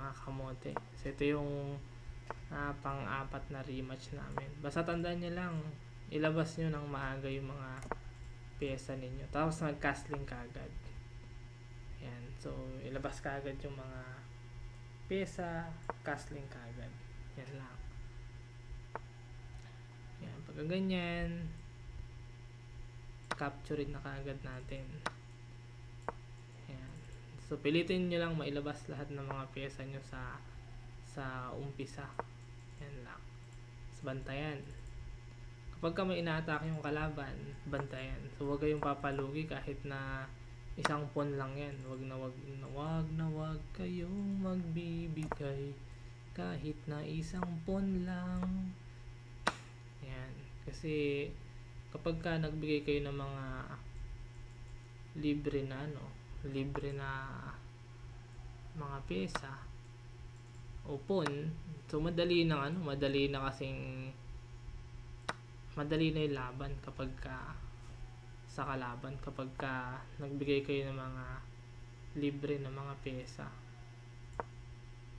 mga kamote. So ito yung pang-apat na rematch namin. Basta tandaan nyo lang, ilabas nyo ng maaga yung mga pyesa ninyo. Tapos nag-castling kagad. Yan. So ilabas kagad yung mga pyesa, castling kagad. Yan lang. Yan. Pagka ganyan, capturein na kagad natin. Yan. So pilitin nyo lang mailabas lahat ng mga pyesa nyo sa umpisa. Yan lang. So bantayan. Kapag ka may ina-attack yung kalaban, bantayan. So huwag kayong papalugi kahit na isang pawn lang yan. Wag na wag kayong magbibigay kahit na isang pawn lang. Yan. Kasi kapag ka nagbigay kayo ng mga libre na mga pyesa o pawn, so madali na yung laban kapag ka sa kalaban, kapag ka nagbigay kayo ng mga libre na mga pyesa.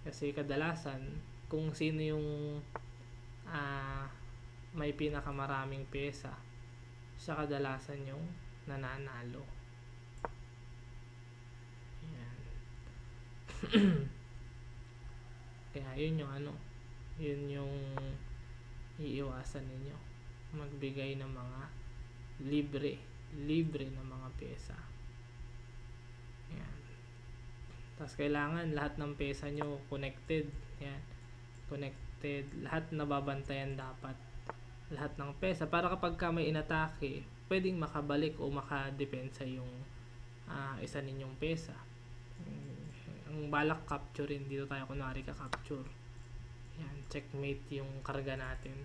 Kasi kadalasan kung sino yung may pinakamaraming pyesa, siya kadalasan yung nananalo. Yan. Kaya yun yung iiwasan ninyo, magbigay ng mga libre na mga pyesa. Yan. Tapos kailangan lahat ng pyesa nyo connected. Yan. Connected, lahat nababantayan dapat. Lahat ng pyesa para kapag ka may inatake, pwedeng makabalik o makadepensa yung isa ninyong pyesa. Ang balak capturein, dito tayo kunwari ka-capture. Yan, checkmate yung karga natin.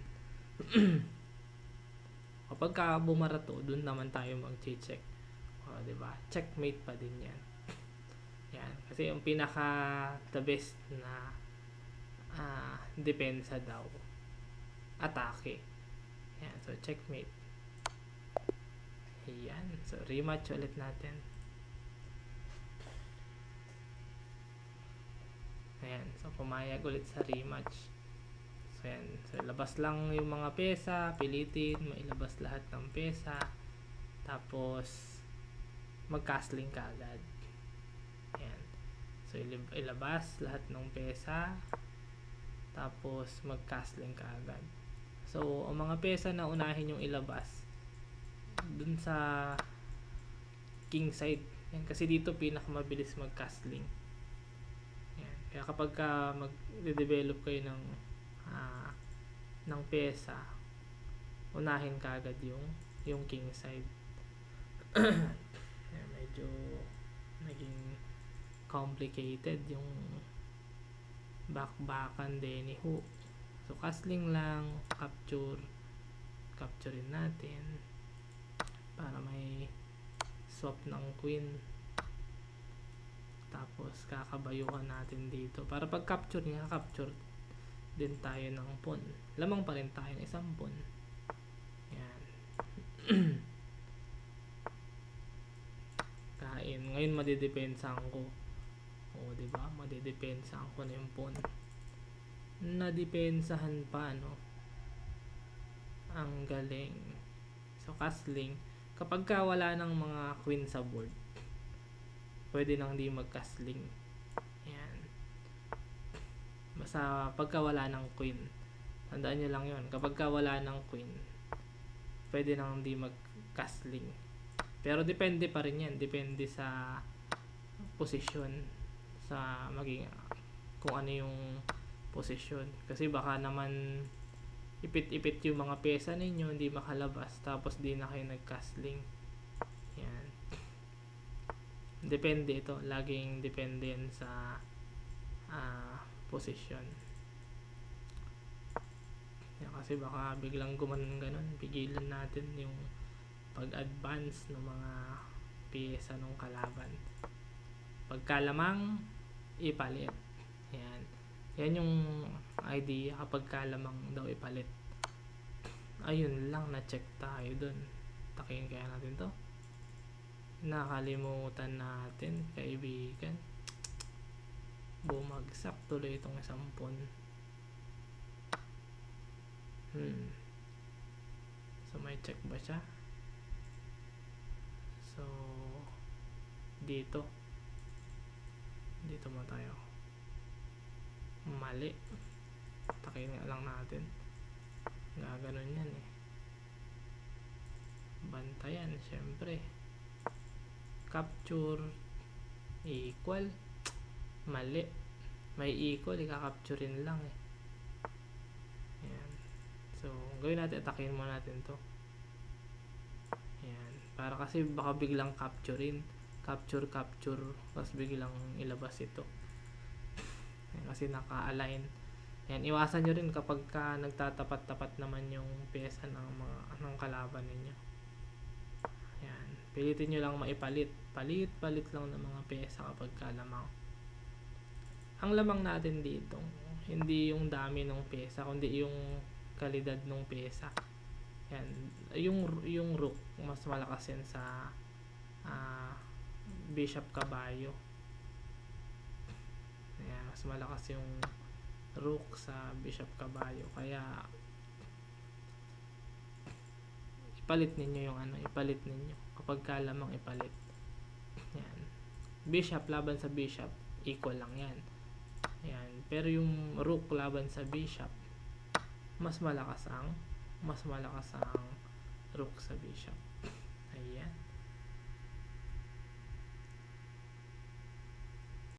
Kapag ka bumara to, dun naman tayo mag-check. Diba? Checkmate pa din yan. Yan, kasi yung pinaka the best na depensa daw, atake. Yan, so checkmate. Yan, so rematch ulit natin. Ayan, so pumayag ulit sa rematch. So yan, so labas lang yung mga pyesa, pilitin mailabas lahat ng pyesa, tapos mag-castling ka agad. Ayan, so ilabas lahat ng pyesa, tapos mag-castling ka agad. So ang mga pyesa na unahin yung ilabas dun sa king side. Yan, kasi dito pinakamabilis mag-castling. Yan. Kaya kapag ka mag-develop kayo ng pyesa, unahin ka agad yung king side. Yan, medyo naging complicated yung bakbakan din ni Hu. So castling lang, capturein natin para may swap ng queen, tapos kakabayuhan natin dito para pag capture niya, capture din tayo ng pawn, lamang pa rin tayo ng isang pawn. Yan. Kain ngayon, madidepensahan ko, diba, madidepensahan ko na yung pawn, nadepensahan pa, ang galing. So castling, kapag ka wala ng mga queen sa board, pwede nang di mag-castling. Yan. Basta pagka wala ng queen, tandaan nyo lang yun, kapag ka wala ng queen, pwede nang di mag-castling. Pero depende pa rin yan, depende sa posisyon, sa maging kung ano yung posisyon. Kasi baka naman ipit-ipit yung mga pyesa ninyo, hindi makalabas, tapos di na kayo nag-castling. Yan. Depende ito, laging depende yan sa posisyon. Yan, kasi baka biglang ganun, pigilan natin yung pag-advance ng mga pyesa ng kalaban. Pagka lamang, ipalit. Yan. Yan yung idea kapag kalamang daw ipalit. Ayun lang, na-check tayo dun. Takihin kaya natin to. Nakalimutan natin, kaibigan. Bumagsak tuloy itong isang pawn. So may check ba siya? So dito mo tayo. Mali. Takin nga lang natin. Gaganon yan eh. Bantayan syempre. Capture equal. Mali. May equal, ikakapturein lang eh. Ayan. So gawin natin, atakin mo natin to. Ayan. Para kasi baka biglang capturein. Capture tapos biglang ilabas ito. Ayan, kasi naka-align. Ayan, iwasan nyo rin kapag ka nagtatapat-tapat naman yung pyesa ng kalaban ninyo. Ayan, pilitin nyo lang maipalit. Palit lang ng mga pyesa kapag ka lamang. Ang lamang natin dito, hindi yung dami ng pyesa, kundi yung kalidad ng pyesa. Ayan, yung rook, mas malakas yan sa bishop kabayo. Ayan, mas malakas yung rook sa bishop kabayo, kaya ipalit ninyo yung ipalit ninyo kapag kalamang ipalit. Ayan, bishop laban sa bishop, equal lang yan. Ayan, pero yung rook laban sa bishop, mas malakas ang rook sa bishop. Ayan.